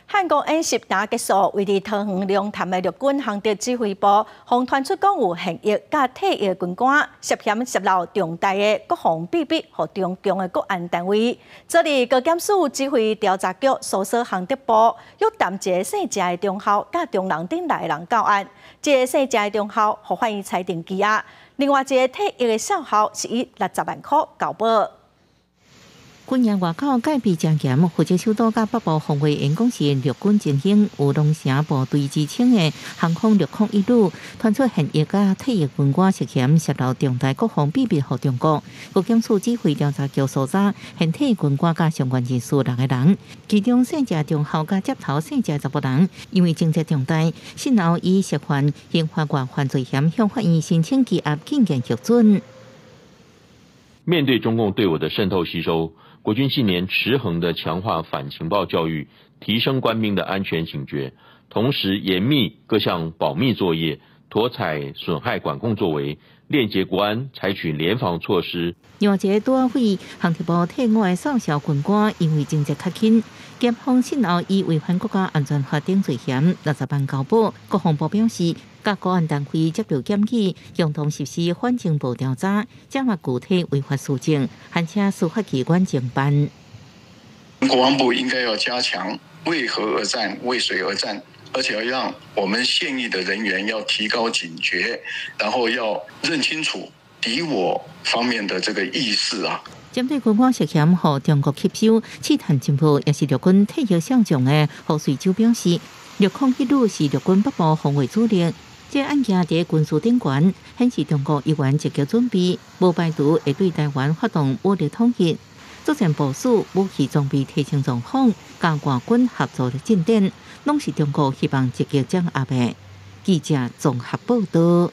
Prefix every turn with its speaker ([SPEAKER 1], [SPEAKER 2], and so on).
[SPEAKER 1] 汉光演习刚结束，位于桃园龙潭的陆军航特指挥部，方传出讲有现役甲退役军官涉嫌泄露重大的国防秘密，和中共的国安单位。昨日高检署指挥调查局搜索航特部，约谈一个姓谢的中校，甲中人顶来人到案。这个姓谢的中校，互法院裁定羁押。另外一个退役的少校，是以60万块交保。
[SPEAKER 2] 军营外口戒备真严，负责首都甲北部防卫员工是陆军前锋有龙城部队之称的航空陆空一旅，传出现役甲退役军官涉嫌泄露重大国防秘密给中国。高检署指挥调查局搜查现退役军官甲相关人士6个人，其中姓谢中校甲接头姓谢11人，因为情节重大，先后以涉犯刑法外犯罪嫌向法院申请羁押，禁见核准。
[SPEAKER 3] 面对中共对我的渗透吸收。 国军近年持衡地强化反情报教育，提升官兵的安全警觉，同时严密各项保密作业，妥采损害管控作为，链接国安，采取联防措施。
[SPEAKER 2] 另外一个多位航特部退伍的少校军官，因为情节较轻，检方先后以违反国家安全法等罪嫌60万交保。国防部表示。 甲国安单位接受检举，共同实施反情报调查，掌握具体违法事证，函请司法机关侦办。
[SPEAKER 4] 国防部应该要加强为何而战、为谁而战，而且要让我们现役的人员要提高警觉，然后要认清楚敌我方面的这个意识啊。
[SPEAKER 2] 针对军官涉嫌和中国吸收、试探情报，也是陆军退役少将的胡瑞洲表示，陆空一旅是陆军北部防卫主力。 这案件在军事顶悬，显示中国已完积极准备，无排除会对台湾发动武力统一。作战部署、武器装备提升状况、甲外军合作的进展，拢是中国希望积极掌握的。记者综合报道。